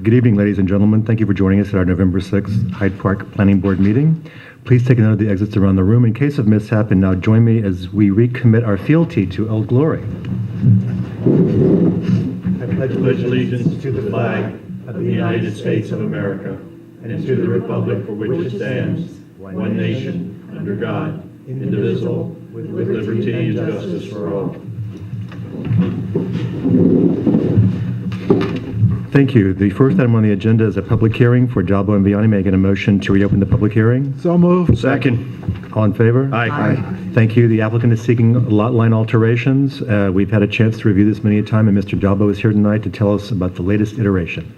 Good evening, ladies and gentlemen. Thank you for joining us at our November 6th Hyde Park Planning Board meeting. Please take a note of the exits around the room in case of mishap, and now join me as we recommit our fealty to Old Glory. I pledge allegiance to the flag of the United States of America and to the republic for which it stands, one nation, under God, indivisible, with liberty and justice for all. Thank you. The first item on the agenda is a public hearing for Jalbo and Vianney. Making a motion to reopen the public hearing. So moved. Second. All in favor? Aye. Thank you. The applicant is seeking lot line alterations. We've had a chance to review this many a time, and Mr. Jalbo is here tonight to tell us about the latest iteration.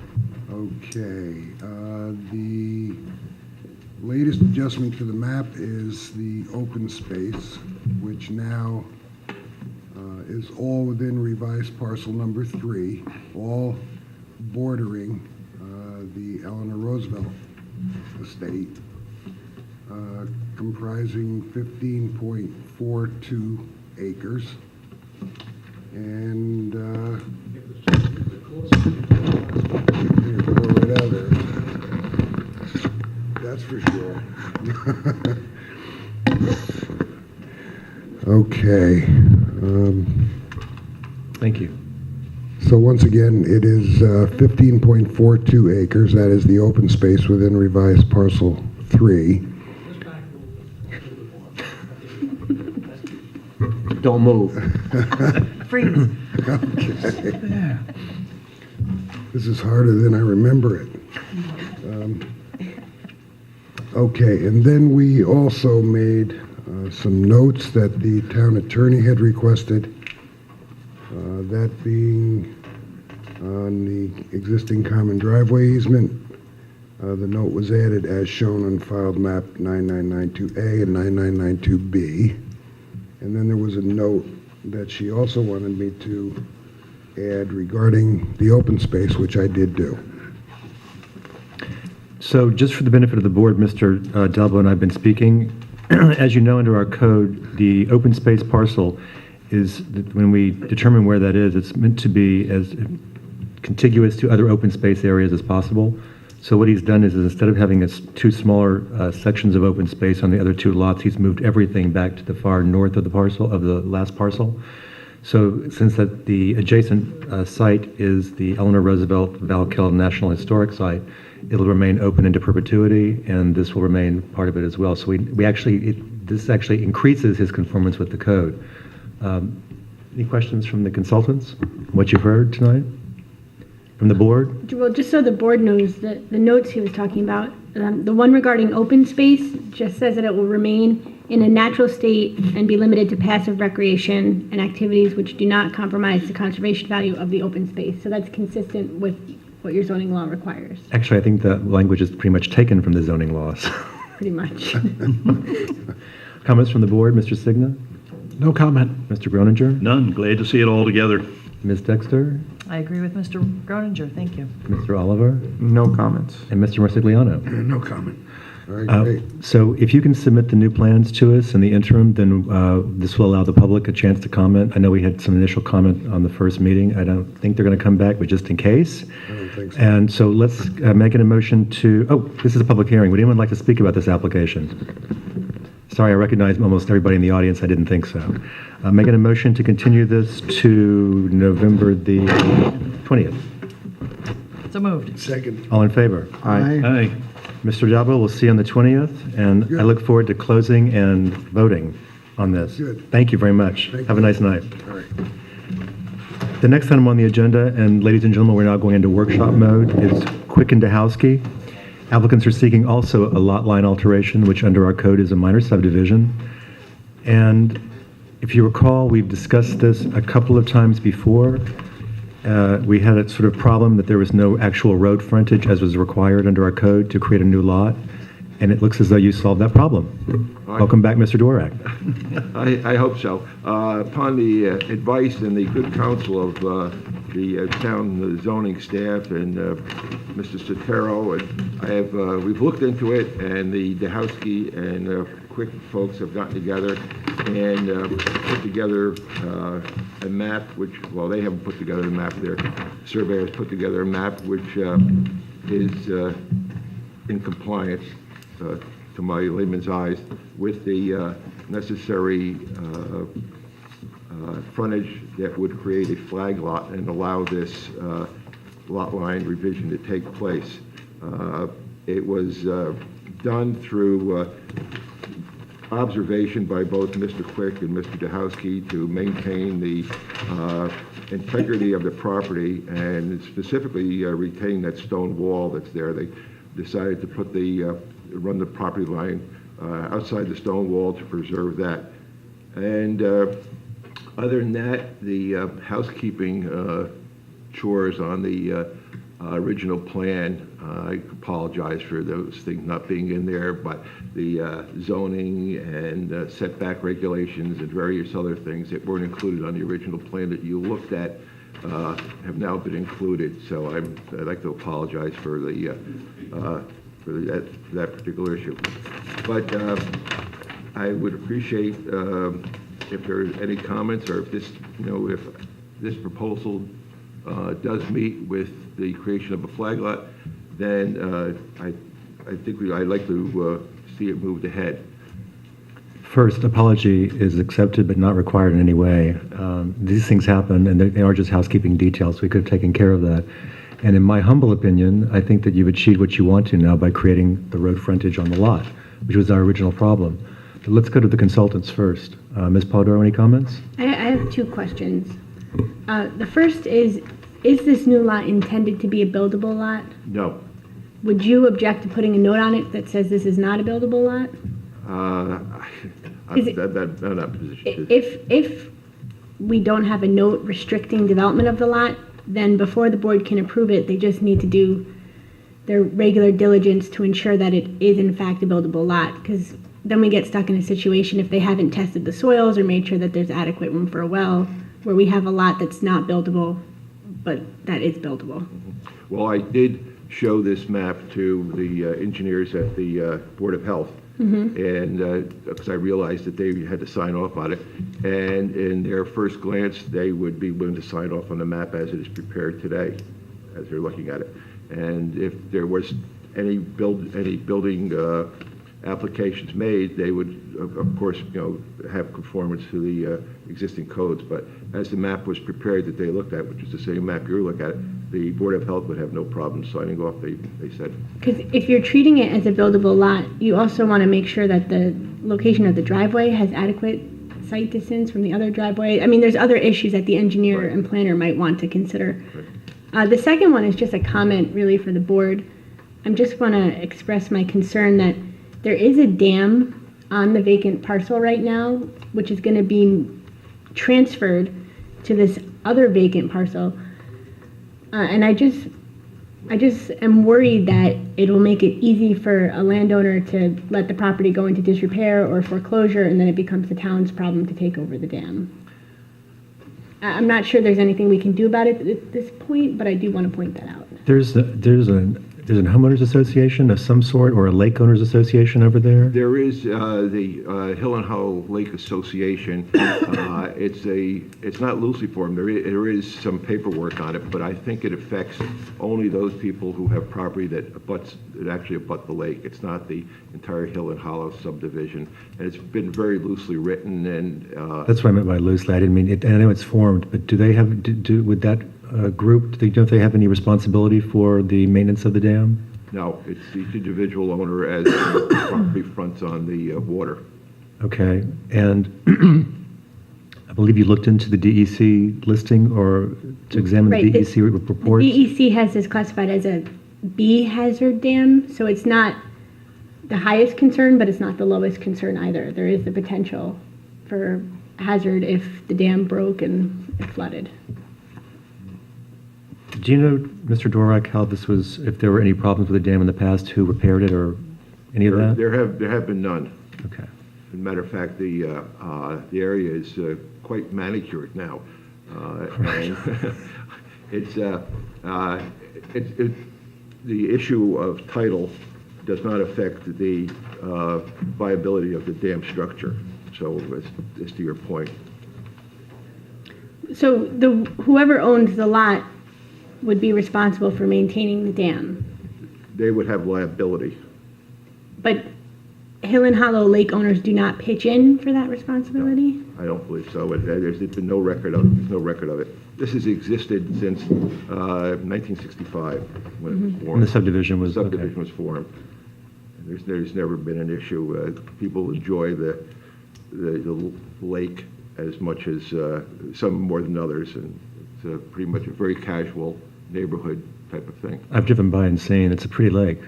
Okay. The latest adjustment to the map is the open space, which now is all within revised parcel number 3, all bordering the Eleanor Roosevelt estate, comprising 15.42 acres. And here, throw it out there. That's for sure. Okay. Thank you. So once again, it is 15.42 acres. That is the open space within revised parcel 3. Don't move. Freeze. Okay. This is harder than I remember it. Okay, and then we also made some notes that the town attorney had requested, that being on the existing common driveway easement. The note was added as shown on filed map 9992A and 9992B. And then there was a note that she also wanted me to add regarding the open space, which I did do. So just for the benefit of the board, Mr. Jalbo and I have been speaking. As you know, under our code, the open space parcel is, when we determine where that is, it's meant to be as contiguous to other open space areas as possible. So what he's done is instead of having two smaller sections of open space on the other 2 lots, he's moved everything back to the far north of the parcel, of the last parcel. So since that the adjacent site is the Eleanor Roosevelt Valkill National Historic Site, it'll remain open into perpetuity, and this will remain part of it as well. So this actually increases his conformance with the code. Any questions from the consultants? What you've heard tonight from the board? Well, just so the board knows, that the notes he was talking about, the one regarding open space just says that it will remain in a natural state and be limited to passive recreation and activities which do not compromise the conservation value of the open space. So that's consistent with what your zoning law requires. Actually, I think the language is pretty much taken from the zoning laws. Pretty much. Comments from the board? Mr. Signa? No comment. Mr. Groninger? None. Glad to see it all together. Ms. Dexter? I agree with Mr. Groninger. Thank you. Mr. Oliver? No comments. And Mr. Marsigliano? No comment. All right, great. So if you can submit the new plans to us in the interim, then this will allow the public a chance to comment. I know we had some initial comment on the first meeting. I don't think they're going to come back, but just in case. I don't think so. And so let's make an motion to, this is a public hearing. Would anyone like to speak about this application? Sorry, I recognize almost everybody in the audience. I didn't think so. Making a motion to continue this to November the 20th. So moved. Second. All in favor? Aye. Mr. Jalbo, we'll see you on the 20th, and Good. I look forward to closing and voting on this. Good. Thank you very much. Thank Have a you. nice night. All right. The next item on the agenda, and ladies and gentlemen, we're now going into workshop mode, is Quick and Dehowski. Applicants are seeking also a lot line alteration, which under our code is a minor subdivision. And if you recall, we've discussed this a couple of times before. We had a sort of problem that there was no actual road frontage as was required under our code to create a new lot. And it looks as though you solved that problem. Welcome back, Mr. Dworak. I hope so. Upon the advice and the good counsel of the town zoning staff and Mr. Sotero, and we've looked into it, and the Dehowski and Quick folks have gotten together and put together a map, which, well, they haven't put together a map, their surveyors put together a map which is in compliance, to my layman's eyes, with the necessary frontage that would create a flag lot and allow this lot line revision to take place. It was done through observation by both Mr. Quick and Mr. Dahowski to maintain the integrity of the property and specifically retain that stone wall that's there. They decided to put run the property line outside the stone wall to preserve that. And other than that, the housekeeping chores on the original plan, I apologize for those things not being in there, but the zoning and setback regulations and various other things that weren't included on the original plan that you looked at have now been included. So I'd like to apologize for that particular issue. But I would appreciate if there's any comments, or if this, if this proposal does meet with the creation of a flag lot, then I think I'd like to see it moved ahead. First, apology is accepted but not required in any way. These things happen, and they are just housekeeping details. We could have taken care of that. And in my humble opinion, I think that you've achieved what you want to now by creating the road frontage on the lot, which was our original problem. But let's go to the consultants first. Ms. Polidoro, any comments? I have two questions. The first is this new lot intended to be a buildable lot? No. Would you object to putting a note on it that says this is not a buildable lot? I'm not in a position to. If we don't have a note restricting development of the lot, then before the board can approve it, they just need to do their regular diligence to ensure that it is in fact a buildable lot, because then we get stuck in a situation if they haven't tested the soils or made sure that there's adequate room for a well, where we have a lot that's not buildable, but that is buildable. Well, I did show this map to the engineers at the Board of Health, and because I realized that they had to sign off on it, and in their first glance, they would be willing to sign off on the map as it is prepared today, as they're looking at it. And if there was any building applications made, they would, of course, have conformance to the existing codes. But as the map was prepared that they looked at, which is the same map you're looking at, the Board of Health would have no problem signing off, they said. Because if you're treating it as a buildable lot, you also want to make sure that the location of the driveway has adequate site distance from the other driveway. I mean, there's other issues that the engineer Right. and planner might want to consider. The second one is just a comment really for the board. I just want to express my concern that there is a dam on the vacant parcel right now, which is going to be transferred to this other vacant parcel. And I just am worried that it'll make it easy for a landowner to let the property go into disrepair or foreclosure, and then it becomes the town's problem to take over the dam. I'm not sure there's anything we can do about it at this point, but I do want to point that out. There's a homeowners association of some sort, or a lake owners association over there? There is the Hill and Hollow Lake Association. It's not loosely formed. There is some paperwork on it, but I think it affects only those people who have property that actually abut the lake. It's not the entire Hill and Hollow subdivision, and it's been very loosely written. And That's what I meant by loosely. I didn't mean it. I know it's formed, but do they have would that group? Don't they have any responsibility for the maintenance of the dam? no, it's each individual owner as the property fronts on the water. Okay, and I believe you looked into the DEC listing or to examine Right, the DEC reports? The DEC has this classified as a B hazard dam, so it's not the highest concern, but it's not the lowest concern either. There is the potential for hazard if the dam broke and it flooded. Do you know, Mr. Dvorak, how this was, if there were any problems with the dam in the past, who repaired it or any of that? There have been none. Okay. As a matter of fact, the area is quite manicured now. And it's the issue of title does not affect the viability of the dam structure. So as to your point, So whoever owns the lot would be responsible for maintaining the dam. they would have liability. But Hill and Hollow Lake owners do not pitch in for that responsibility? I don't believe so. There's been no record of it. This has existed since 1965 when it was And formed. the subdivision was, okay. Subdivision was formed. And there's never been an issue. People enjoy the lake as much as some more than others, and it's pretty much a very casual neighborhood type of thing. I've driven by and seen, it's a pretty lake.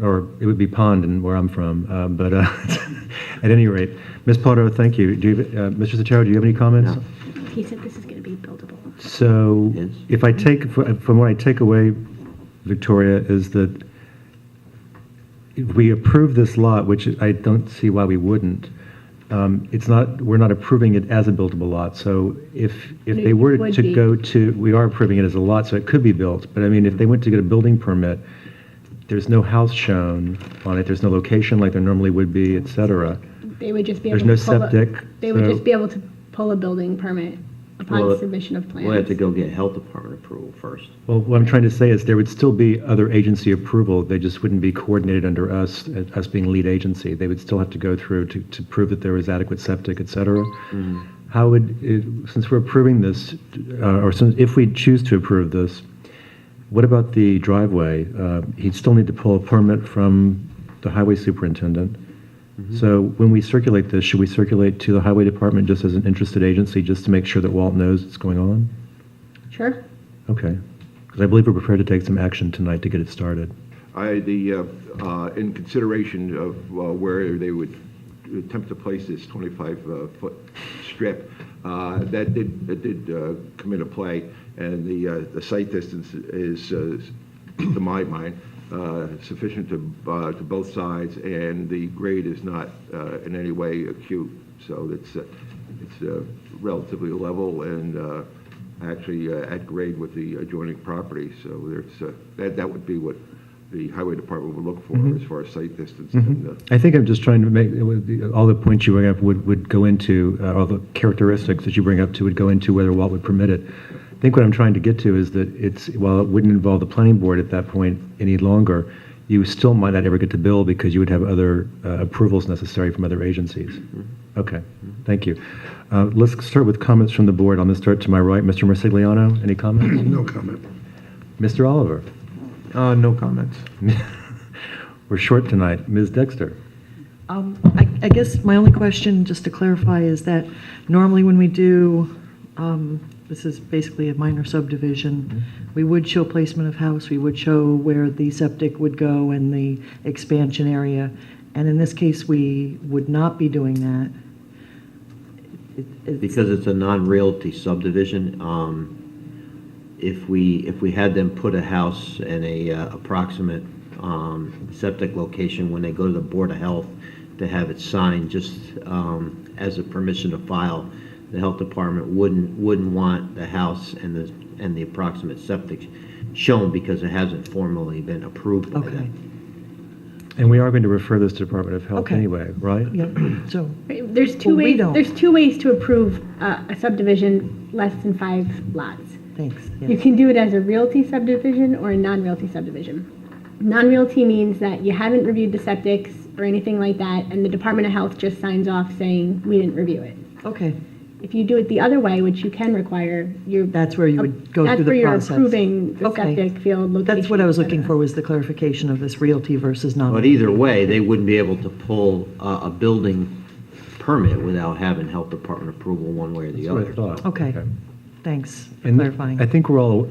Or it would be pond in where I'm from, but at any rate, Ms. Potter, thank you. Mr. Sotero, do you have any comments? No. He said this is going to be buildable. So Yes. if I take, from what I take away, Victoria, is that if we approve this lot, which I don't see why we wouldn't, we're not approving it as a buildable lot. So if they were Would to be. go to, we are approving it as a lot, so it could be built. But I mean, if they went to get a building permit, there's no house shown on it, there's no location like there normally would be, et cetera. They would just be able There's to no pull septic. They would so- just be able to pull a building permit upon Well, submission of plans. We'll have to go get health department approval first. Well, what I'm trying to say is there would still be other agency approval. They just wouldn't be coordinated under us, us being lead agency. They would still have to go through to prove that there was adequate septic, et cetera. How would, since we're approving this, or since, if we choose to approve this, what about the driveway? He'd still need to pull a permit from the highway superintendent. So when we circulate this, should we circulate to the highway department just as an interested agency, just to make sure that Walt knows what's going on? Sure. Okay. Because I believe we're prepared to take some action tonight to get it started. In consideration of where they would attempt to place this 25-foot strip, that did come into play, and the site distance is, to my mind, sufficient to both sides, and the grade is not in any way acute, so it's relatively level and actually at grade with the adjoining property. So there's that would be what the highway department would look for as far as site distance. And, I think I'm just trying to make, all the points you bring up would go into, all the characteristics that you bring up would go into whether Walt would permit it. I think what I'm trying to get to is that while it wouldn't involve the planning board at that point any longer, you still might not ever get to build because you would have other approvals necessary from other agencies. Okay, thank you. Let's start with comments from the board. I'm going to start to my right. Mr. Mercigliano, any comments? No comment. Mr. Oliver? No comments. We're short tonight. Ms. Dexter? I guess my only question, just to clarify, is that normally when we do, this is basically a minor subdivision, we would show placement of house, we would show where the septic would go and the expansion area, and in this case, we would not be doing that. Because it's a non-realty subdivision, if we had them put a house in a approximate septic location, when they go to the Board of Health to have it signed, just as a permission to file, the health department wouldn't want the house and the approximate septic shown because it hasn't formally been approved by Okay. them. And we are going to refer this to Department of Health Okay. anyway, right? Yep, so, Right, There's two Well, we ways. don't. There's two ways to approve a subdivision less than 5 lots. thanks. You Yes. can do it as a realty subdivision or a non-realty subdivision. Non-realty means that you haven't reviewed the septics or anything like that, and the Department of Health just signs off saying, we didn't review it. Okay, If you do it the other way, which you can require, that's where you would go through the That's process. where you're approving the Okay. septic field location. That's what I was et looking cetera. for, was the clarification of this realty versus non. But either way, they wouldn't be able to pull a building permit without having health department approval one way or the That's what I other. thought. Okay, thanks for And clarifying. I think we're all,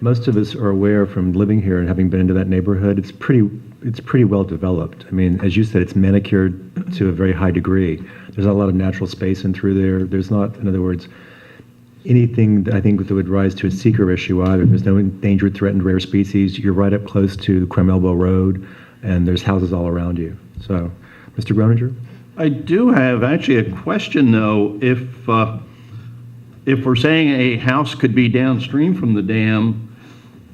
most of us are aware from living here and having been into that neighborhood, it's pretty well developed. I mean, as you said, it's manicured to a very high degree. There's not a lot of natural space in through there. There's not, in other words, anything that I think that would rise to a seeker issue either. There's no endangered, threatened, rare species. You're right up close to Creme Elbow Road, and there's houses all around you. So, Mr. Groninger? I do have actually a question, though. If we're saying a house could be downstream from the dam,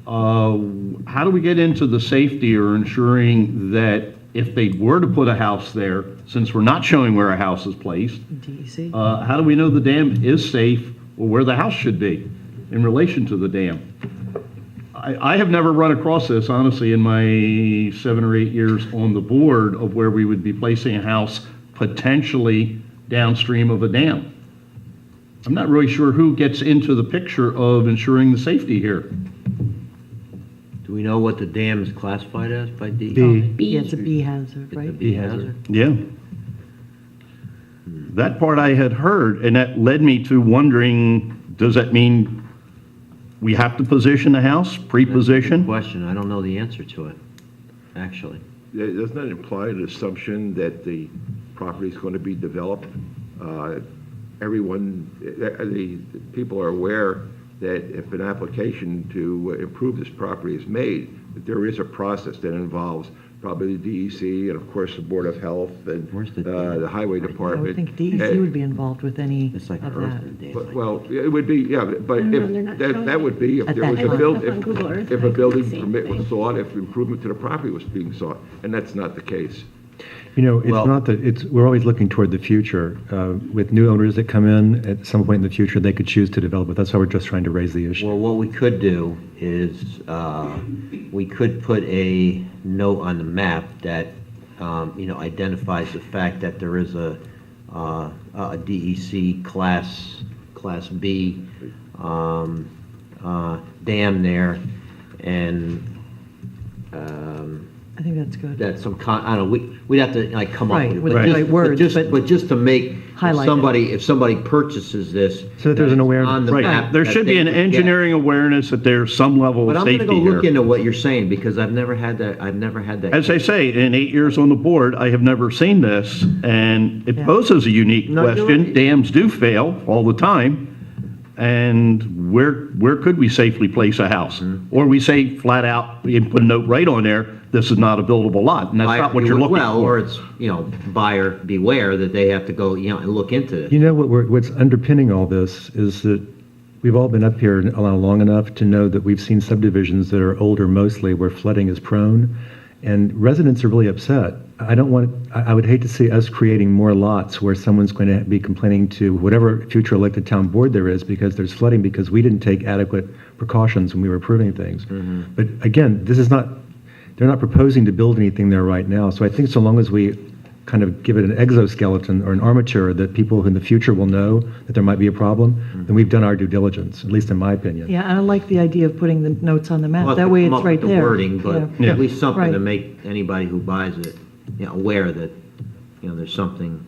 how do we get into the safety or ensuring that if they were to put a house there, since we're not showing where a house is placed, DEC? how do we know the dam is safe or where the house should be in relation to the dam? I have never run across this, honestly, in my 7 or 8 years on the board of where we would be placing a house potentially downstream of a dam. I'm not really sure who gets into the picture of ensuring the safety here. Do we know what the dam is classified as by DEC? Yeah, it's a B hazard, It's a right? B hazard? Yeah. That part I had heard, and that led me to wondering, does that mean we have to position the house, Good pre-position? question. I don't know the answer to it, actually. Doesn't that imply an assumption that the property is going to be developed? The people are aware that if an application to improve this property is made, that there is a process that involves probably the DEC and of course the Board of Health and Where's the the Highway I Department. would think DEC would be involved with any It's like of Earth that. and dam. But, well, it would be, yeah, but don't know, they're not if, showing that would be if At there was that a time. build, Up on Google Earth, if a like, building the same permit was thing. sought, if improvement to the property was being sought, and that's not the case. You know, it's Well- not that, we're always looking toward the future. With new owners that come in, at some point in the future, they could choose to develop it. That's why we're just trying to raise the issue. Well, what we could do is, we could put a note on the map that, identifies the fact that there is a DEC Class B dam there, and I think that's good. that I don't know, we'd have to like come up Right, with it. with but the just- right words, but But just to make, highlight it. if somebody purchases this. So that there's an it's awareness. on the Right, map there that should be they an could get. engineering awareness that there's some level But of I'm gonna safety go look here. into what you're saying, because I've never had that. As I say, in 8 years on the board, I have never seen this, and it Yeah. poses a unique No, you're question. right. Dams do fail all the time, and where could we safely place a house? Mm-hmm. Or we say flat out, we can put a note right on there, this is not a buildable lot, and that's Buyer not what you're looking Well, or for. it's, buyer beware that they have to go, and look into it. You know what's underpinning all this is that we've all been up here long enough to know that we've seen subdivisions that are older mostly where flooding is prone, and residents are really upset. I would hate to see us creating more lots where someone's going to be complaining to whatever future elected town board there is because there's flooding because we didn't take adequate precautions when we were approving things. But again, they're not proposing to build anything there right now. So I think so long as we kind of give it an exoskeleton or an armature that people in the future will know that there might be a problem, then we've done our due diligence, at least in my opinion. Yeah, and I like the idea of putting the notes on the We'll map. have That to way come it's up right with the there. wording, but Yeah. at least something to Right. make anybody who buys it, aware that, there's something.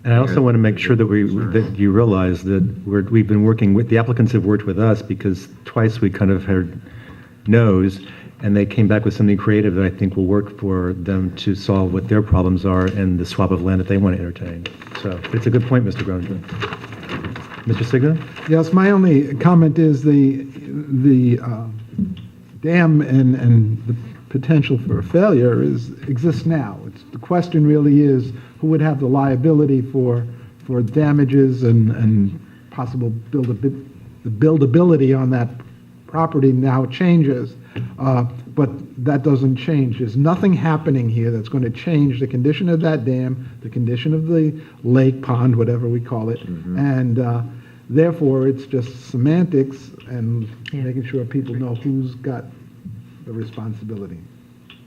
And I also want to make sure that you realize that we've been working with, the applicants have worked with us because twice we kind of heard no's, and they came back with something creative that I think will work for them to solve what their problems are and the swap of land that they want to entertain. So it's a good point, Mr. Groningen. Mr. Signa? Yes, my only comment is the dam and the potential for a failure exists now. The question really is who would have the liability for damages and possible the buildability on that property now changes. But that doesn't change. There's nothing happening here that's going to change the condition of that dam, the condition of the lake, pond, whatever we call it. And therefore, it's just semantics and Yeah. making sure people know who's got the responsibility.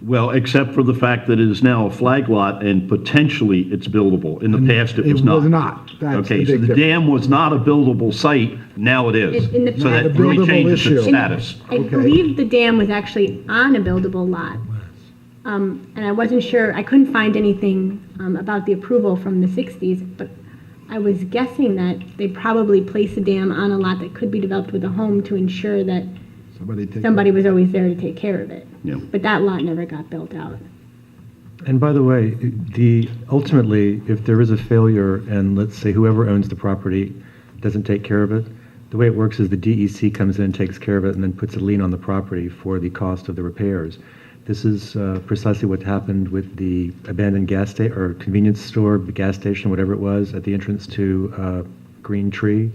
Well, except for the fact that it is now a flag lot and potentially it's buildable. In the past, it was not. It was not. That's Okay, the so big the difference. dam was not a buildable site, now it is. In the So that past- really Not a changes buildable its issue. status. I Okay. believe the dam was actually on a buildable lot. And I wasn't sure, I couldn't find anything about the approval from the 60s, but I was guessing that they probably placed a dam on a lot that could be developed with a home to ensure that somebody was always there to take care of it. Yeah. But that lot never got built out. And by the way, ultimately, if there is a failure and let's say whoever owns the property doesn't take care of it, the way it works is the DEC comes in, takes care of it, and then puts a lien on the property for the cost of the repairs. This is precisely what happened with the abandoned gas station or convenience store, gas station, whatever it was, at the entrance to Green Tree.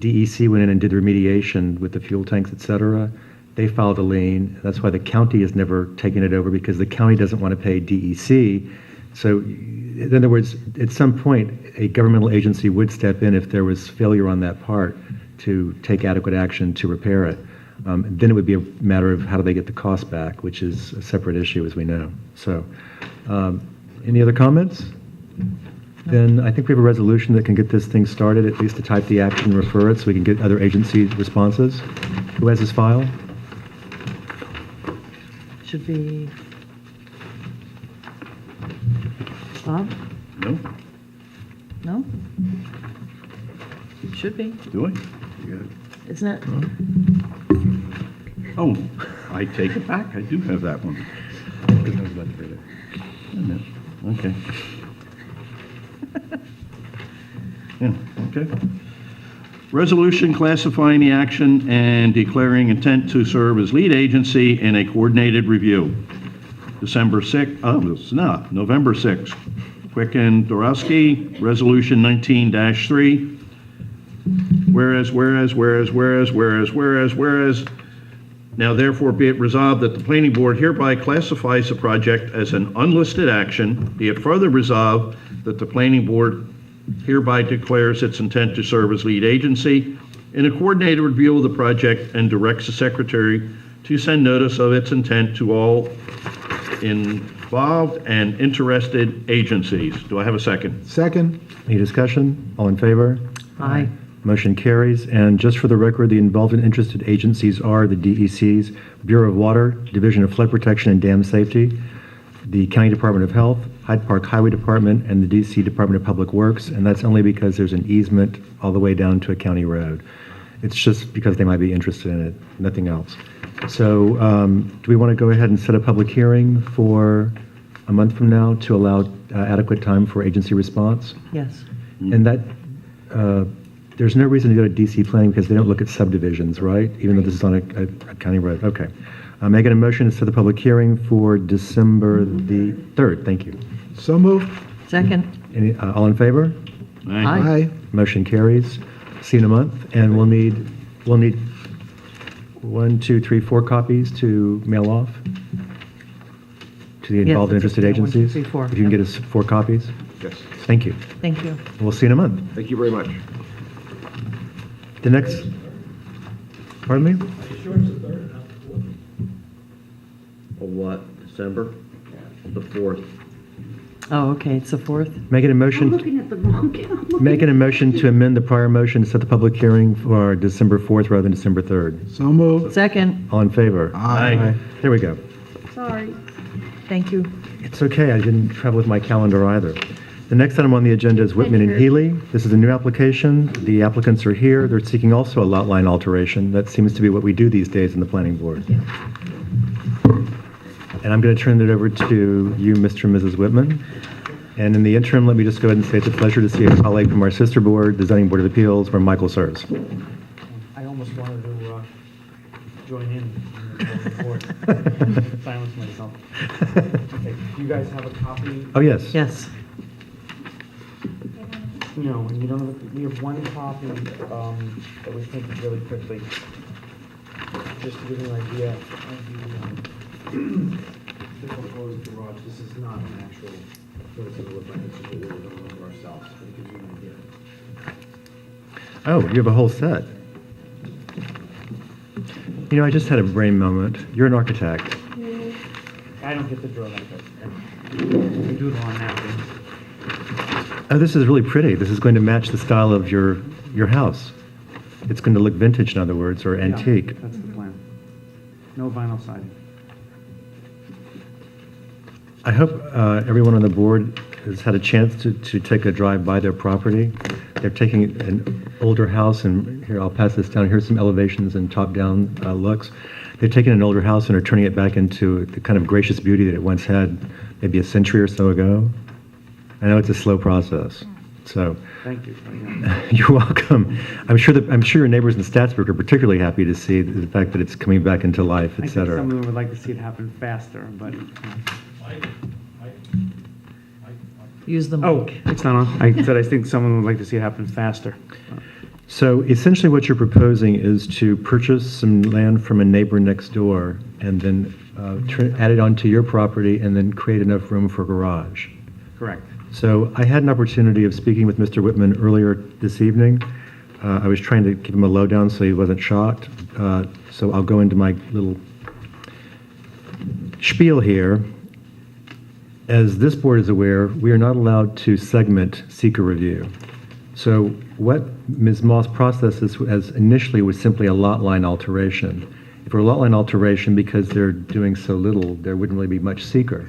DEC went in and did remediation with the fuel tanks, et cetera. They filed a lien. That's why the county has never taken it over, because the county doesn't want to pay DEC. So in other words, at some point, a governmental agency would step in if there was failure on that part to take adequate action to repair it. Then it would be a matter of how do they get the cost back, which is a separate issue, as we know. So any other comments? Then I think we have a resolution that can get this thing started, at least to type the action and refer it so we can get other agency responses. Who has this file? Should be Bob? No? No? Should be, Do I? isn't it? Oh, I take it back. I do have that one. Okay. Yeah, okay. Resolution classifying the action and declaring intent to serve as lead agency in a coordinated review. November 6th. Quick and Dorowski, Resolution 19-3. Whereas, now therefore be it resolved that the planning board hereby classifies the project as an unlisted action. Be it further resolved that the planning board hereby declares its intent to serve as lead agency in a coordinated review of the project and directs the secretary to send notice of its intent to all involved and interested agencies. Do I have a second? Second? Any discussion? All in favor? Aye. Motion carries. And just for the record, the involved and interested agencies are the DEC's Bureau of Water, Division of Flood Protection and Dam Safety, the County Department of Health, Hyde Park Highway Department, and the DC Department of Public Works, and that's only because there's an easement all the way down to a county road. It's just because they might be interested in it, nothing else. So do we want to go ahead and set a public hearing for a month from now to allow adequate time for agency response? Yes. And that, there's no reason to go to DC planning because they don't look at subdivisions, right? Even though this is on a county road. Okay. Making a motion to set the public hearing for December the 3rd. Thank you. So moved. Second? All in favor? Aye. Motion carries. See you in a month. And we'll need 1, 2, 3, 4 copies to mail off to the involved and interested Yeah, 1, 2, agencies. 3, 4. If you can get us 4 copies. Yes, Thank you. Thank you. We'll see you in a month. thank you very much. The next, pardon me? Of what, December? The 4th. Oh, okay, it's the 4th? Making a I'm motion, looking at the wrong calendar. making a motion to amend the prior motion to set the public hearing for December 4th rather than December 3rd. So moved. Second? All in favor? Aye. There we go. Sorry. Thank you. It's okay, I didn't travel with my calendar either. The next item on the agenda is Whitman and Healy. This is a new application. The applicants are here. They're seeking also a lot line alteration. That seems to be what we do these days in the planning board. And I'm going to turn it over to you, Mr. and Mrs. Whitman. And in the interim, let me just go ahead and say it's a pleasure to see a colleague from our sister board, the Zoning Board of Appeals, where Michael serves. I almost wanted to join in the board. Silence myself. Okay, do you guys have a copy? Oh, yes. Yes. No, and you don't have, we have one copy that we printed really quickly. Just to give you an idea of the proposed garage, this is not an actual, what it's going to look like, it's just what we're going to look for ourselves, but it gives you an idea. Oh, you have a whole set. You know, I just had a brain moment. You're an architect. I don't get to draw like this. We doodle on napkins. Oh, this is really pretty. This is going to match the style of your house. It's going to look vintage, in other words, or antique. Yeah, that's the plan. No vinyl siding. I hope everyone on the board has had a chance to take a drive by their property. They're taking an older house, and here, I'll pass this down. Here's some elevations and top-down looks. They've taken an older house and are turning it back into the kind of gracious beauty that it once had maybe a century or so ago. I know it's a slow process, so Thank you. you're welcome. I'm sure your neighbors in Statsburg are particularly happy to see the fact that it's coming back into life, I et think some cetera. of them would like to see it happen faster, but. Use the Oh, mic. it's not on. I said I think some of them would like to see it happen faster. So essentially what you're proposing is to purchase some land from a neighbor next door and then add it onto your property and then create enough room for a garage. Correct. So I had an opportunity of speaking with Mr. Whitman earlier this evening. I was trying to give him a lowdown so he wasn't shocked. So I'll go into my little spiel here. As this board is aware, we are not allowed to segment seeker review. So what Ms. Moss processes as initially was simply a lot line alteration. If it were a lot line alteration, because they're doing so little, there wouldn't really be much seeker.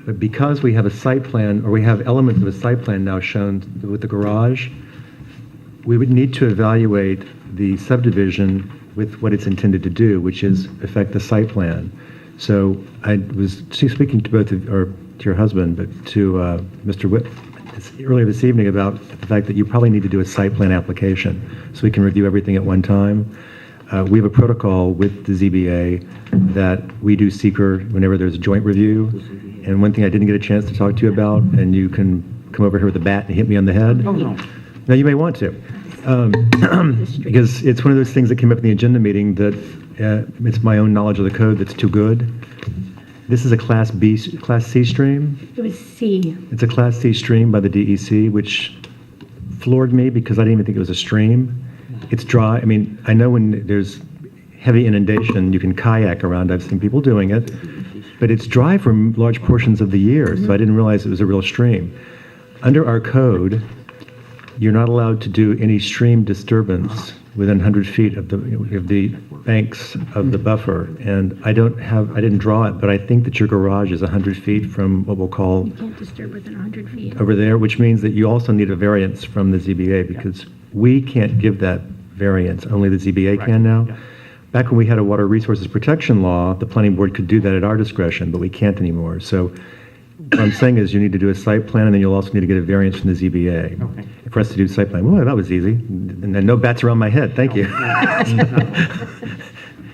But because we have a site plan, or we have elements of a site plan now shown with the garage, we would need to evaluate the subdivision with what it's intended to do, which is affect the site plan. So I was speaking to both of, or to your husband, but to Mr. Whit earlier this evening about the fact that you probably need to do a site plan application so we can review everything at one time. We have a protocol with the ZBA that we do seeker whenever there's a joint review. And one thing I didn't get a chance to talk to you about, and you can come over here with a bat and hit me on the head. Oh, no. No, you may want to. Because it's one of those things that came up in the agenda meeting that it's my own knowledge of the code that's too good. This is a Class C stream. It was C. It's a Class C stream by the DEC, which floored me because I didn't even think it was a stream. It's dry. I mean, I know when there's heavy inundation, you can kayak around. I've seen people doing it. But it's dry for large portions of the year, so I didn't realize it was a real stream. Under our code, you're not allowed to do any stream disturbance within 100 feet of the banks of the buffer. And I didn't draw it, but I think that your garage is 100 feet from what we'll call You can't disturb within 100 feet. over there, which means that you also need a variance from the ZBA because we can't give that variance. Only the ZBA Right. can now. Yeah. Back when we had a water resources protection law, the planning board could do that at our discretion, but we can't anymore. So what I'm saying is you need to do a site plan, and then you'll also need to get a variance from the ZBA. Okay. For us to do site plan, well, that was easy. And then no bats around my head, thank you.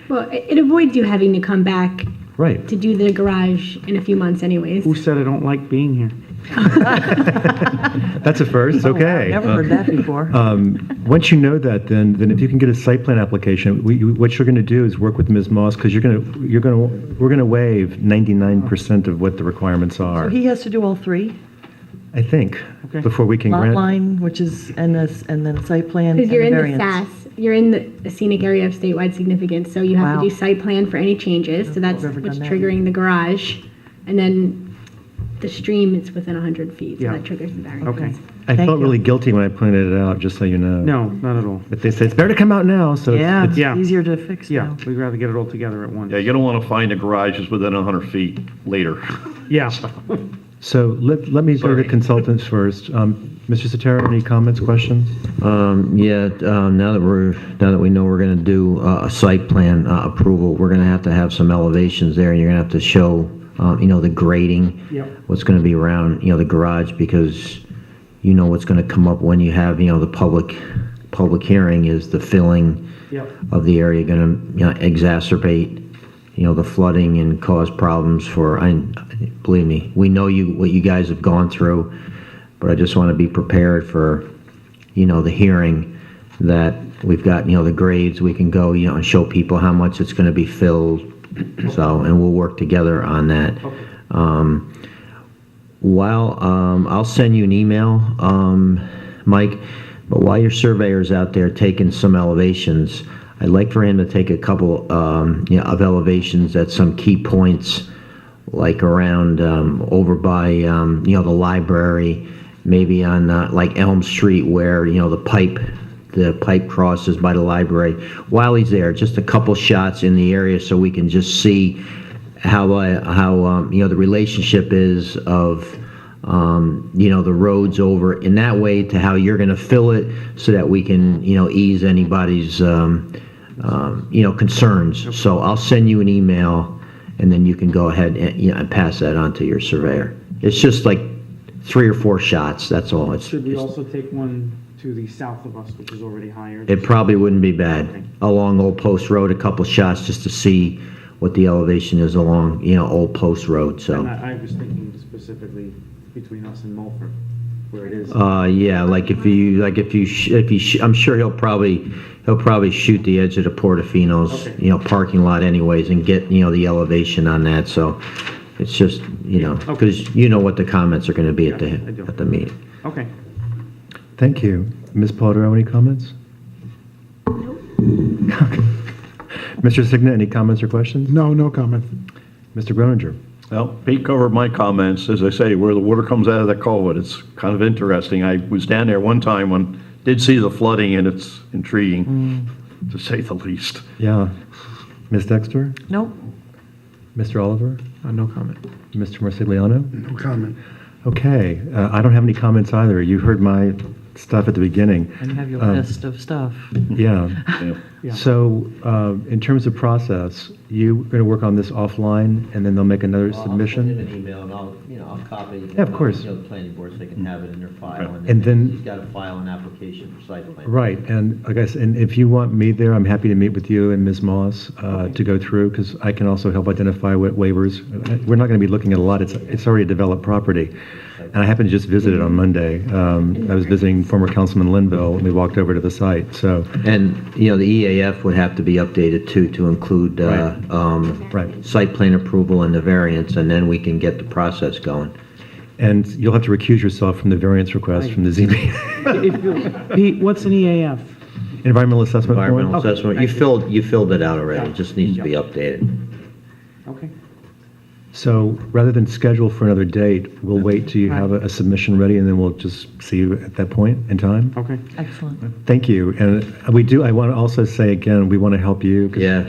Well, it avoids you having to come back Right. to do the garage in a few months anyways. Who said I don't like being here? That's a first, Oh, wow, okay. Never heard that before. Once you know that, then if you can get a site plan application, what you're going to do is work with Ms. Moss, because we're going to waive 99% of what the requirements So are, he has to do all three? I think, Okay. before we can Lot grant. line, which is, and then site plan and Because you're in the variance. SAS, you're in the scenic area of statewide significance, so you have Wow. to do site plan for any changes, so that's Never done what's that. triggering the garage. And then the stream is within 100 feet, so Yeah. that triggers the variance. Okay. I Thank felt you. really guilty when I pointed it out, just so you know. No, not at all. But they said, it's better to come out now, so Yeah, it's, it's Yeah. easier to fix Yeah, now. we'd rather get it all together at once. Yeah, you don't want to find the garages within 100 feet later. Yeah. so let me go to the consultants first. Mr. Sotero, any comments, questions? Now that we know we're going to do a site plan approval, we're going to have some elevations there, and you're going to have to show, the grading, Yep. what's going to be around, the garage, because you know what's going to come up when you have, the public hearing is the filling Yep. of the area going to, exacerbate, the flooding and cause problems believe me, we know what you guys have gone through, but I just want to be prepared for, the hearing, that we've got, the grades, we can go, and show people how much it's going to be filled. So, and we'll work together on that. I'll send you an email, Mike, but while your surveyor's out there taking some elevations, I'd like for him to take a couple, of elevations at some key points, like around, over by, the library, maybe on, like Elm Street where, the pipe crosses by the library. While he's there, just a couple shots in the area so we can just see how the relationship is of, the roads over in that way to how you're going to fill it so that we can, ease anybody's, concerns. So I'll send you an email and then you can go ahead and pass that on to your surveyor. It's just like 3 or 4 shots, that's all. Should we also take one to the south of us, which is already higher? It probably wouldn't be bad. Along Old Post Road, a couple shots just to see what the elevation is along, Old Post Road, so. And I was thinking specifically between us and Mulford. where it is. Yeah, like if you, I'm sure he'll probably shoot the edge of the Portofino's, Okay. Parking lot anyways and get, the elevation on that, so it's just, Okay. because you know what the comments are gonna be at Yeah, I do. the meeting. Okay. Thank you. Ms. Polidoro, any comments? Mr. Signa, any comments or questions? No, no comment. Mr. Groninger? Well, Pete covered my comments. As I say, where the water comes out of that culvert, it's kind of interesting. I was down there one time when, did see the flooding, and it's intriguing, to say the least. Yeah. Ms. Dexter? Nope. Mr. Oliver? No comment. Mr. Marsigliano? No comment. Okay, I don't have any comments either. You heard my stuff at the beginning. And you have your Um, list of stuff. Yeah. Yeah. So, in terms of process, you're going to work on this offline, and then they'll make another I'll send him submission? an email and I'll copy. Yeah, of course. The planning board, so they can have it in their file. And then- He's got to file an application for site plan. Right, and I guess, and if you want me there, I'm happy to meet with you and Ms. Moss to go through, because I can also help identify what waivers. We're not going to be looking at a lot, it's already a developed property. And I happened to just visit it on Monday. I was visiting former Councilman Linville, and we walked over to the site, so, And, the EAF would have to be updated too, to include, right. site plan approval and the variance, and then we can get the process going. And you'll have to recuse yourself from the variance request from the ZBA. If you- Pete, what's an EAF? Environmental assessment form? Environmental Okay, assessment, thank you filled it out already, Yeah. it just needs to be updated. Okay. So rather than schedule for another date, we'll wait till you have a submission ready, and then we'll just see you at that point in time. Okay. Excellent. Thank you. And I want to also say again, we want to help you. 'Cause Yeah,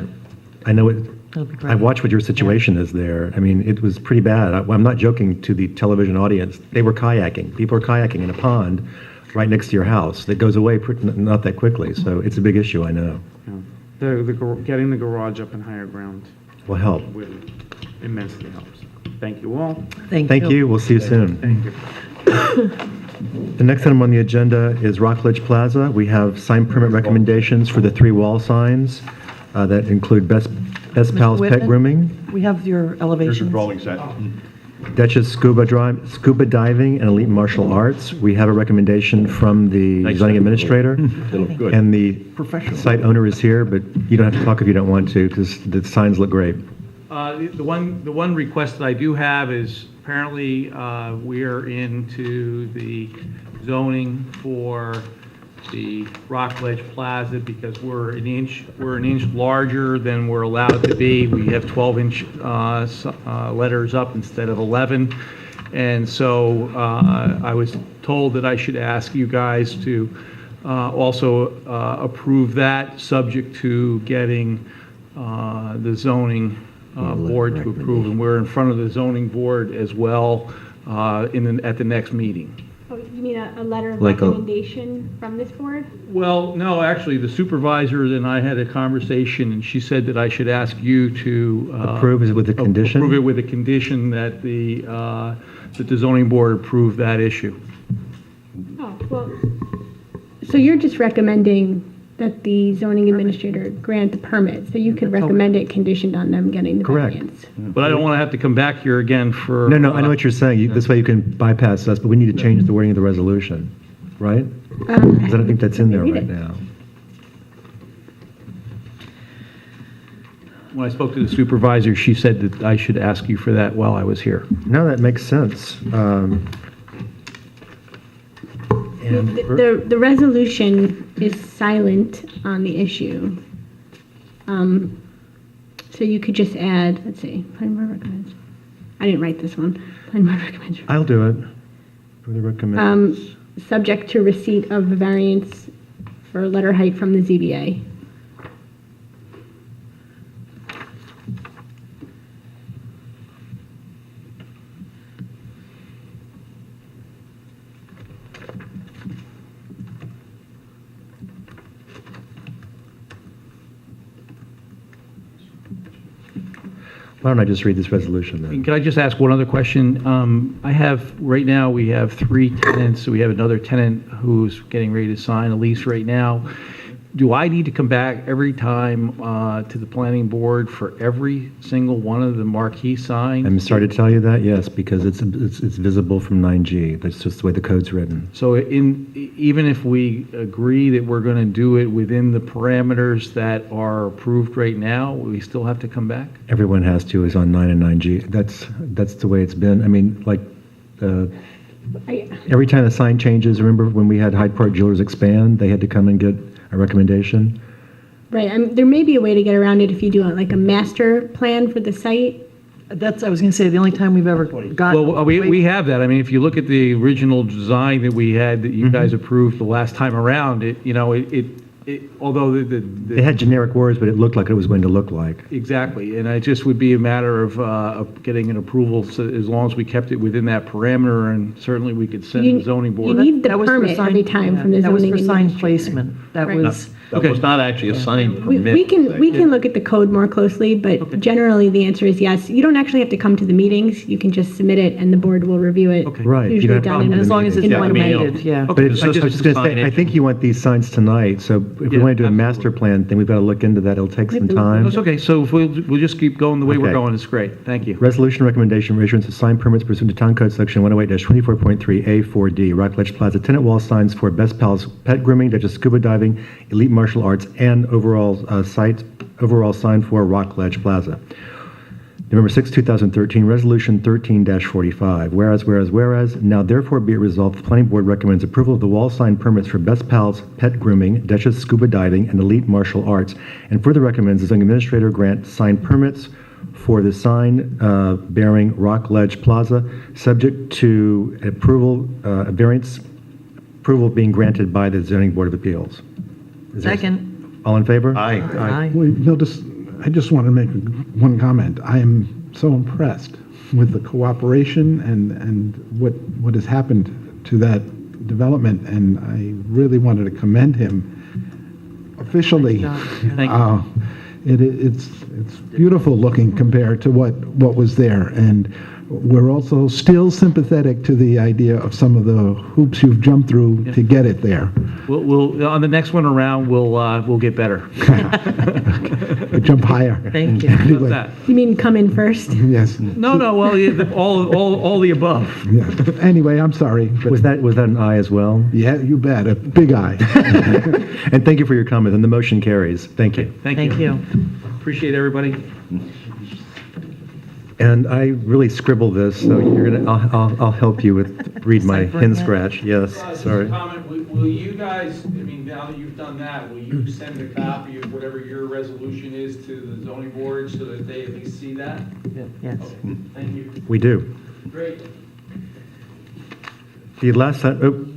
I know it, That'll be great. I watched what your situation is there. I mean, it was pretty bad. I'm not joking to the television audience. They were kayaking. People are kayaking in a pond right next to your house that goes away not that quickly. So it's a big issue, I know. Yeah. Getting the garage up in higher ground Will help. will immensely helps. Thank you all. Thank you. We'll see you soon. Thank you. The next item on the agenda is Rockledge Plaza. We have sign permit recommendations for the 3 wall signs that include Best Pals Pet Whitman? Grooming, We have your Here's a elevations. drawing set. Duchess Scuba Diving, and Elite Martial Arts. We have a recommendation from the Nice. zoning administrator. They look good. And the Professional. site owner is here, but you don't have to talk if you don't want to, because the signs look great. The one request that I do have is apparently we are into the zoning for the Rockledge Plaza because we're an inch larger than we're allowed to be. We have 12-inch letters up instead of 11. And so I was told that I should ask you guys to also approve that, subject to getting the zoning board to approve, and we're in front of the zoning board as well at the next meeting. Oh, you mean a letter of Like a- recommendation from this board? Well, no, actually, the supervisor and I had a conversation, and she said that I should ask you to Approve is with the condition? approve it with the condition that the zoning board approve that issue. Oh, well, so you're just recommending that the zoning administrator grant the permit, so you could recommend it conditioned on them getting the Correct. variance? But I don't want to have to come back here again for... No, I know what you're saying. This way you can bypass us, but we need to change the wording of the resolution, right? Because I don't think that's in there Read right it. now. When I spoke to the supervisor, she said that I should ask you for that while I was here. No, that makes sense. And The resolution is silent on the issue. So you could just add, let's see, planning board recommends. I didn't write this one. Planning board recommends. I'll do it. For the recommend. Subject to receipt of the variance for letter height from the ZBA. Why don't I just read this resolution then? Can I just ask one other question? Right now, we have 3 tenants, so we have another tenant who's getting ready to sign a lease right now. do I need to come back every time to the planning board for every single one of the marquee signs? I'm sorry to tell you that, yes, because it's visible from 9G. That's just the way the code's written. So even if we agree that we're going to do it within the parameters that are approved right now, we still have to come back? Everyone has to, is on 9 and 9G. That's the way it's been. I mean, like, every time a sign changes, remember when we had Hyde Park Jewelers expand, they had to come and get a recommendation? Right, there may be a way to get around it if you do like a master plan for the site. I was going to say, the only time we've ever gotten. Well, we have that. I mean, if you look at the original design that we had, that you guys approved the last time around, although They had generic words, but it looked like it was going to look like. exactly, and it just would be a matter of getting an approval, so as long as we kept it within that parameter, and certainly we could send the zoning board. You need the That was for permit sign- every time from the That was zoning for sign administrator. placement. That Right. was, That was not actually a sign We permit. can look at the code more closely, but generally the answer is yes. You don't actually have to come to the meetings. You can just submit it and the board will review it. Okay. Right. You Usually don't have to done come in to a- as long as it's in Yeah, I one mean, way. automated, yeah. But it's, I was just just going to say, I signage. think you want these signs tonight, so if we Yeah, want to do a absolutely. master plan, then we've got to look into that. It'll take some time. That's okay, so if we'll just keep going the way we're Okay. going, it's great, thank you. Resolution recommendation for issuance of sign permits pursuant to Town Code Section 108-24.3A4D. Rockledge Plaza tenant wall signs for Best Pals Pet Grooming, Duchess Scuba Diving, Elite Martial Arts, and overall sign for Rockledge Plaza. November 6, 2013, Resolution 13-45. Whereas, now therefore be it resolved, the Planning Board recommends approval of the wall sign permits for Best Pals Pet Grooming, Duchess Scuba Diving, and Elite Martial Arts, and further recommends the zoning administrator grant sign permits for the sign bearing Rockledge Plaza, subject to approval, variance approval being granted by the Zoning Board of Appeals. Is there- second. All in favor? Aye. Aye. Well, I just want to make one comment. I am so impressed with the cooperation and what has happened to that development, and I really wanted to commend him officially. Thank you. It's beautiful looking compared to what was there, and we're also still sympathetic to the idea of some of the hoops you've jumped through to get it there. We'll, on the next one around, we'll get better. We jump higher. Thank you. How's Anyway, that? You mean come in first? yes, No, well, yeah, all the above. yeah. Anyway, I'm sorry, but Was that an aye as well? yeah, you bet, a big eye. And thank you for your comment, and the motion carries. Thank you. Thank you. Appreciate everybody. And I really scribbled this, so I'll help you read my Ciphering hen it? scratch. Yes, sorry. Will you guys, I mean, now that you've done that, will you send a copy of whatever your resolution is to the zoning board so that they at least see that? Yes. Thank you. We do. Great. The last,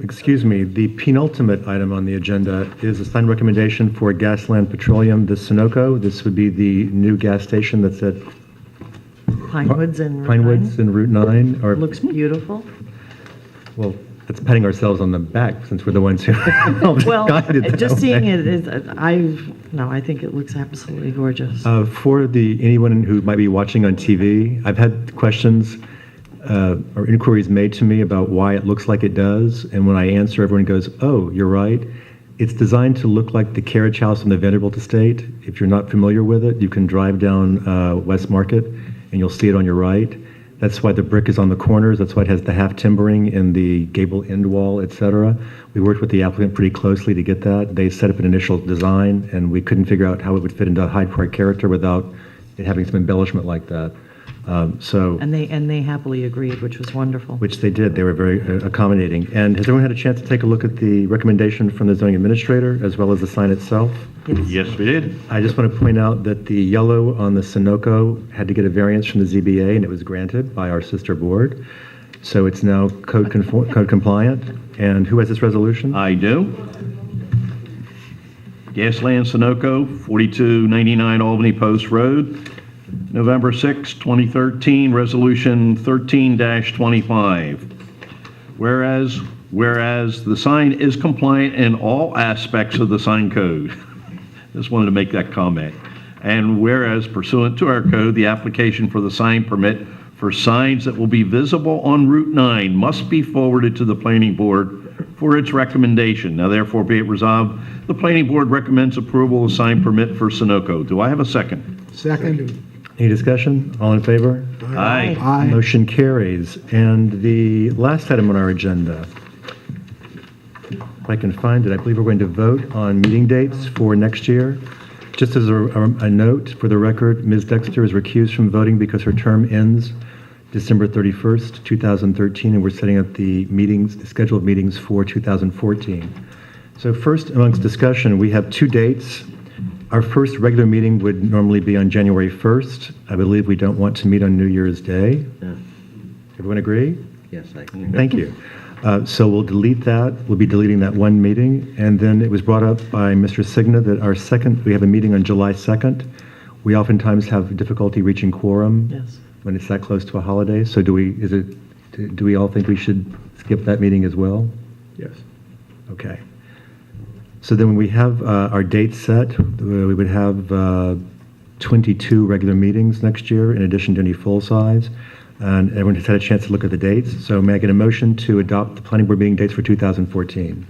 excuse me, the penultimate item on the agenda is a sign recommendation for Gasland Petroleum, the Sunoco. This would be the new gas station that's at Pinewoods and Route Pinewoods 9. and Route 9, or, Looks beautiful. well, that's patting ourselves on the back since we're the ones who Well, guided that just seeing way. it is, I think it looks absolutely gorgeous. For anyone who might be watching on TV, I've had questions or inquiries made to me about why it looks like it does, and when I answer, everyone goes, "Oh, you're right." It's designed to look like the carriage house on the Vanderbilt estate. If you're not familiar with it, you can drive down West Market, and you'll see it on your right. That's why the brick is on the corners. That's why it has the half timbering in the gable end wall, et cetera. We worked with the applicant pretty closely to get that. They set up an initial design, and we couldn't figure out how it would fit into a Hyde Park character without it having some embellishment like that. So, And they happily agreed, which was wonderful. which they did. They were very accommodating. And has everyone had a chance to take a look at the recommendation from the zoning administrator as well as the sign itself? Yes, we did. I just want to point out that the yellow on the Sunoco had to get a variance from the ZBA, and it was granted by our sister board. So it's now code compliant. And who has this resolution? I do. Gasland Sunoco, 4299 Albany Post Road, November 6, 2013, Resolution 13-25. Whereas the sign is compliant in all aspects of the sign code. Just wanted to make that comment. And whereas pursuant to our code, the application for the sign permit for signs that will be visible on Route 9 must be forwarded to the planning board for its recommendation. Now therefore be it resolved, the planning board recommends approval of sign permit for Sunoco. Do I have a second? Second. Any discussion? All in favor? Aye. Aye. Motion carries. And the last item on our agenda, if I can find it, I believe we're going to vote on meeting dates for next year. Just as a note, for the record, Ms. Dexter is recused from voting because her term ends December 31st, 2013, and we're setting up the meetings, the scheduled meetings for 2014. So first, amongst discussion, we have two dates. Our first regular meeting would normally be on January 1st. I believe we don't want to meet on New Year's Day. Yeah. Everyone agree? Yes, I Thank you. So we'll delete that. We'll be deleting that one meeting. And then it was brought up by Mr. Signa that our second, we have a meeting on July 2nd. We oftentimes have difficulty reaching quorum Yes. when it's that close to a holiday. So do we all think we should skip that meeting as well? Yes. Okay. So then when we have our date set, we would have 22 regular meetings next year in addition to any full size. And everyone has had a chance to look at the dates. So may I get a motion to adopt the planning board meeting dates for 2014?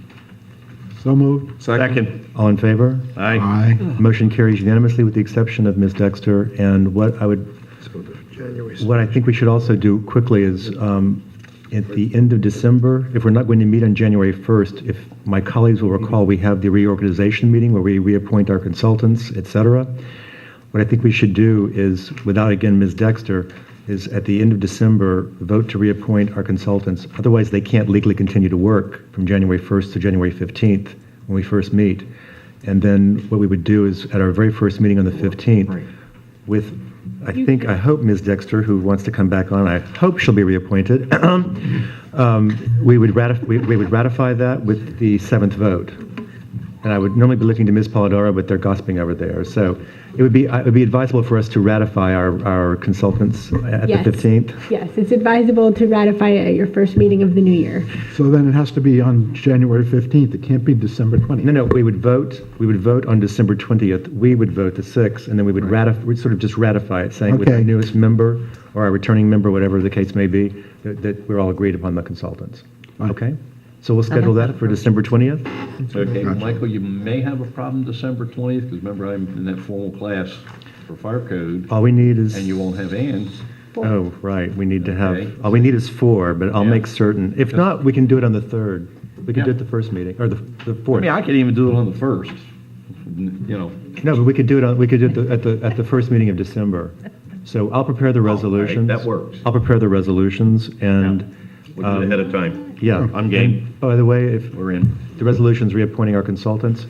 So moved. Second. All in favor? Aye. Aye. Motion carries unanimously with the exception of Ms. Dexter. And what I think we should also do quickly is at the end of December, if we're not going to meet on January 1st, if my colleagues will recall, we have the reorganization meeting where we reappoint our consultants, et cetera. What I think we should do is, without, again, Ms. Dexter, is at the end of December, vote to reappoint our consultants. Otherwise, they can't legally continue to work from January 1st to January 15th when we first meet. And then what we would do is, at our very first meeting on the 15th, with, I hope Ms. Dexter, who wants to come back on, I hope she'll be reappointed, we would ratify that with the seventh vote. And I would normally be looking to Ms. Polidoro, but they're gossiping over there. So it would be advisable for us to ratify our consultants at Yes. the 15th. Yes, it's advisable to ratify it at your first meeting of the new year. So then it has to be on January 15th. It can't be December 20th. No, we would vote on December 20th. We would vote the 6th, and then we would we'd sort of just ratify it, saying with our Okay. newest member or our returning member, whatever the case may be, that we're all agreed upon the consultants. Okay? So we'll schedule that for December 20th. Okay, Michael, you may have a problem December 20th, because remember, I'm in that formal class for fire code, All we need is... and you won't have Ann. Oh, right, we need to Okay. have, all we need is 4, but I'll Yeah. make certain. If not, we can do it on the 3rd. We can do it the first meeting, or the I 4th. mean, I could even do it on the 1st, you know. No, but we could do it at the first meeting of December. So I'll prepare the resolutions. that works. I'll prepare the resolutions, and, We'll do it ahead of time. yeah. I'm game. And, by the way, if We're in. the resolutions reappointing our consultants,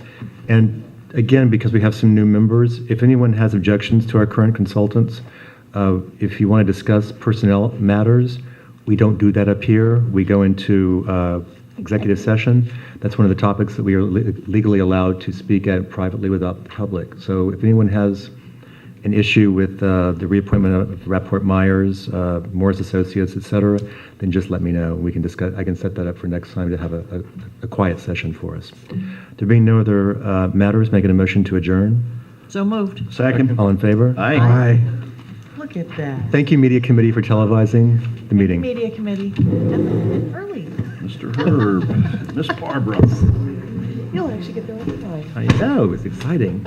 and again, because we have some new members, if anyone has objections to our current consultants, if you want to discuss personnel matters, we don't do that up here. We go into executive session. That's one of the topics that we are legally allowed to speak at privately without the public. So if anyone has an issue with the reappointment of Rapport-Myers, Morris Associates, et cetera, then just let me know. We can discuss. I can set that up for next time to have a quiet session for us. There being no other matters, making a motion to adjourn. So moved. Second. All in favor? Aye. Aye. Look at that. Thank you, Media Committee, for televising the meeting. Media Committee. And early. Mr. Herb, Miss Barbara. You'll actually get there on time. I know, it's exciting.